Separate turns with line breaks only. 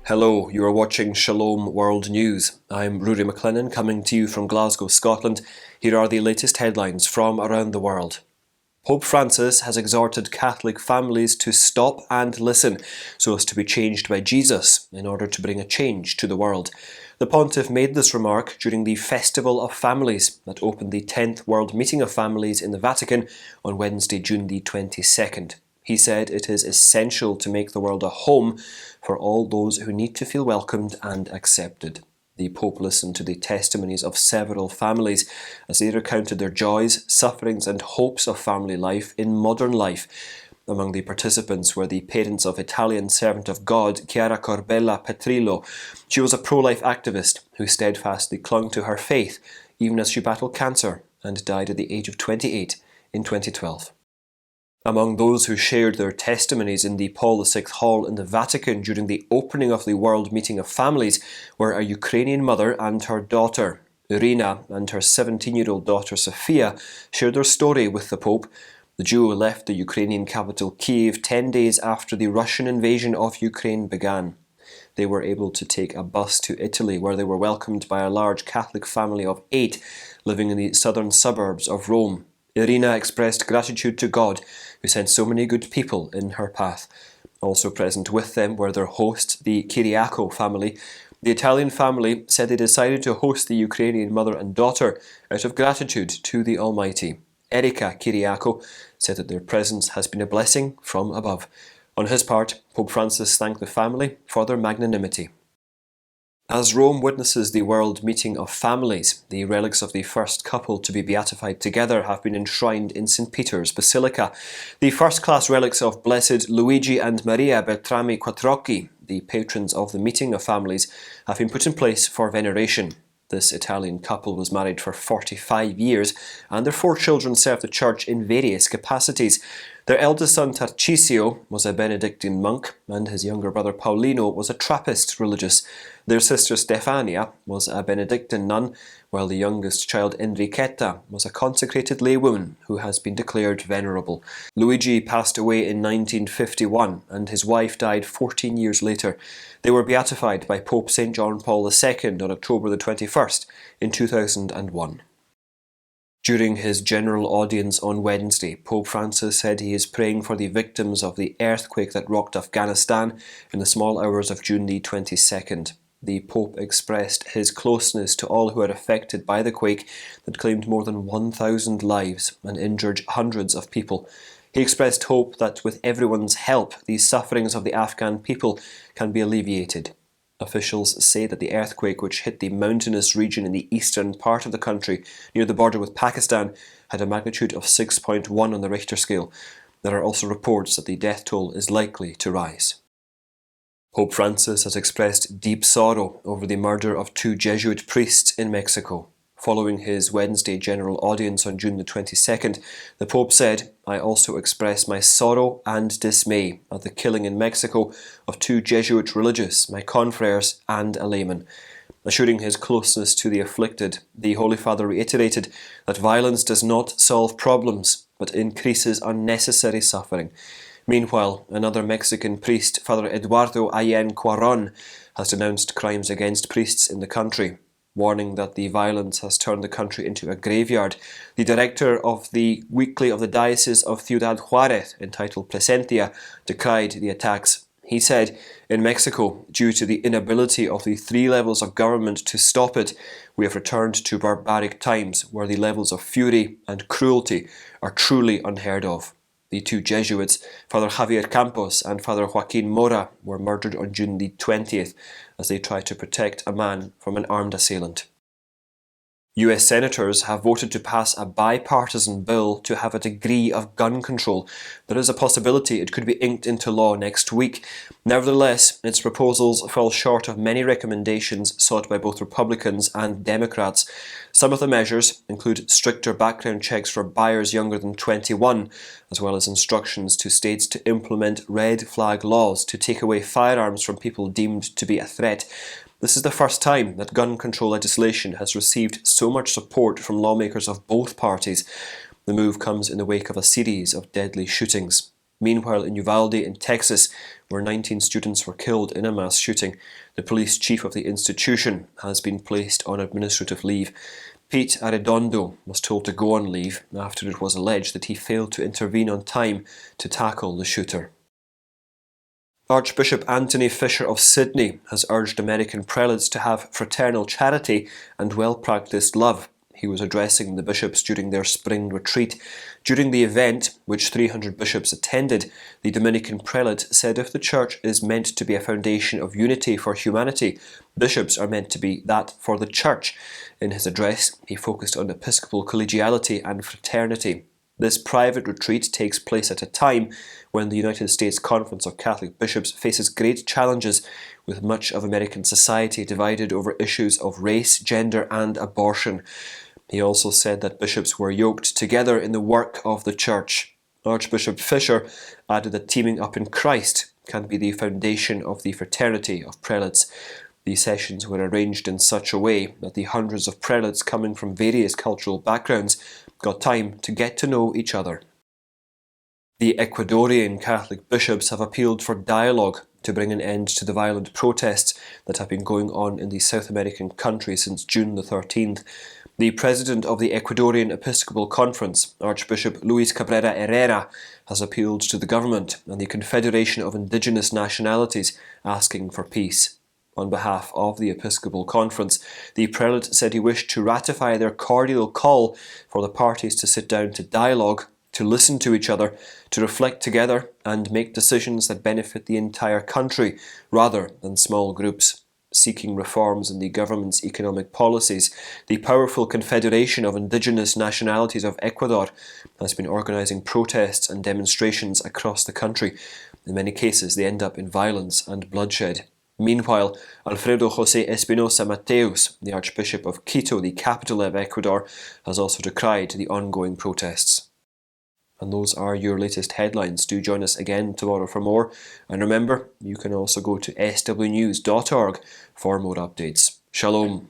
Hello, you are watching Shalom World News. I'm Rory McLennan coming to you from Glasgow, Scotland. Here are the latest headlines from around the world. Pope Francis has exhorted Catholic families to stop and listen so as to be changed by Jesus in order to bring a change to the world. The pontiff made this remark during the Festival of Families that opened the 10th World Meeting of Families in the Vatican on Wednesday, June the 22nd. He said it is essential to make the world a home for all those who need to feel welcomed and accepted. The Pope listened to the testimonies of several families as they recounted their joys, sufferings and hopes of family life in modern life. Among the participants were the parents of Italian servant of God Chiara Corbella Petrillo. She was a pro-life activist who steadfastly clung to her faith even as she battled cancer and died at the age of 28 in 2012. Among those who shared their testimonies in the Paul VI Hall in the Vatican during the opening of the World Meeting of Families were a Ukrainian mother and her daughter. Irina and her 17-year-old daughter Sofia shared their story with the Pope. The duo left the Ukrainian capital Kiev 10 days after the Russian invasion of Ukraine began. They were able to take a bus to Italy, where they were welcomed by a large Catholic family of 8 living in the southern suburbs of Rome. Irina expressed gratitude to God, who sent so many good people in her path. Also present with them were their host, the QUAKE family. The Italian family said they decided to host the Ukrainian mother and daughter out of gratitude to the Almighty. Erika QUAKE said that their presence has been a blessing from above. On his part, Pope Francis thanked the family for their magnanimity. As Rome witnesses the World Meeting of Families, the relics of the first couple to be beatified together have been enshrined in St. Peter's Basilica. The first-class relics of Blessed Luigi and Maria Bertrami Quattrocchi, the patrons of the Meeting of Families, have been put in place for veneration. This Italian couple was married for 45 years, and their 4 children served the church in various capacities. Their eldest son Tarcisio was a Benedictine monk, and his younger brother Paolino was a Trappist religious. Their sister Stefania was a Benedictine nun, while the youngest child Enrichetta was a consecrated laywoman who has been declared venerable. Luigi passed away in 1951, and his wife died 14 years later. They were beatified by Pope St. John Paul II on October the 21st in 2001. During his general audience on Wednesday, Pope Francis said he is praying for the victims of the earthquake that rocked Afghanistan in the small hours of June the 22nd. The Pope expressed his closeness to all who are affected by the quake that claimed more than 1,000 lives and injured hundreds of people. He expressed hope that with everyone's help, the sufferings of the Afghan people can be alleviated. Officials say that the earthquake, which hit the mountainous region in the eastern part of the country near the border with Pakistan, had a magnitude of 6.1 on the Richter scale. There are also reports that the death toll is likely to rise. Pope Francis has expressed deep sorrow over the murder of 2 Jesuit priests in Mexico. Following his Wednesday general audience on June the 22nd, the Pope said, "I also express my sorrow and dismay at the killing in Mexico of 2 Jesuit religious, my confreres and a layman." Assuring his closeness to the afflicted, the Holy Father reiterated that violence does not solve problems, but increases unnecessary suffering. Meanwhile, another Mexican priest, Father Eduardo Allen Cuaron, has denounced crimes against priests in the country. Warning that the violence has turned the country into a graveyard, the director of the Weekly of the Diocese of Ciudad Juarez, entitled Presencia, decried the attacks. He said, "In Mexico, due to the inability of the 3 levels of government to stop it, we have returned to barbaric times where the levels of fury and cruelty are truly unheard of." The 2 Jesuits, Father Javier Campos and Father Joaquin Mora, were murdered on June the 20th as they tried to protect a man from an armed assailant. US senators have voted to pass a bipartisan bill to have a degree of gun control. There is a possibility it could be inked into law next week. Nevertheless, its proposals fall short of many recommendations sought by both Republicans and Democrats. Some of the measures include stricter background checks for buyers younger than 21, as well as instructions to states to implement red flag laws to take away firearms from people deemed to be a threat. This is the first time that gun control legislation has received so much support from lawmakers of both parties. The move comes in the wake of a series of deadly shootings. Meanwhile, in Uvalde in Texas, where 19 students were killed in a mass shooting, the police chief of the institution has been placed on administrative leave. Pete Arredondo was told to go on leave after it was alleged that he failed to intervene on time to tackle the shooter. Archbishop Anthony Fisher of Sydney has urged American prelates to have fraternal charity and well-practiced love. He was addressing the bishops during their spring retreat. During the event, which 300 bishops attended, the Dominican prelate said if the church is meant to be a foundation of unity for humanity, bishops are meant to be that for the church. In his address, he focused on episcopal collegiality and fraternity. This private retreat takes place at a time when the United States Conference of Catholic Bishops faces great challenges, with much of American society divided over issues of race, gender and abortion. He also said that bishops were yoked together in the work of the Church. Archbishop Fisher added that teaming up in Christ can be the foundation of the fraternity of prelates. These sessions were arranged in such a way that the hundreds of prelates coming from various cultural backgrounds got time to get to know each other. The Ecuadorian Catholic bishops have appealed for dialogue to bring an end to the violent protests that have been going on in the South American country since June the 13th. The president of the Ecuadorian Episcopal Conference, Archbishop Luis Cabrera Herrera, has appealed to the government and the Confederation of Indigenous Nationalities, asking for peace. On behalf of the Episcopal Conference, the prelate said he wished to ratify their cordial call for the parties to sit down to dialogue, to listen to each other, to reflect together and make decisions that benefit the entire country rather than small groups. Seeking reforms in the government's economic policies, the powerful Confederation of Indigenous Nationalities of Ecuador has been organising protests and demonstrations across the country. In many cases, they end up in violence and bloodshed. Meanwhile, Alfredo José Espinosa Mateos, the Archbishop of Quito, the capital of Ecuador, has also decried the ongoing protests. And those are your latest headlines. Do join us again tomorrow for more. And remember, you can also go to swnews.org for more updates. Shalom.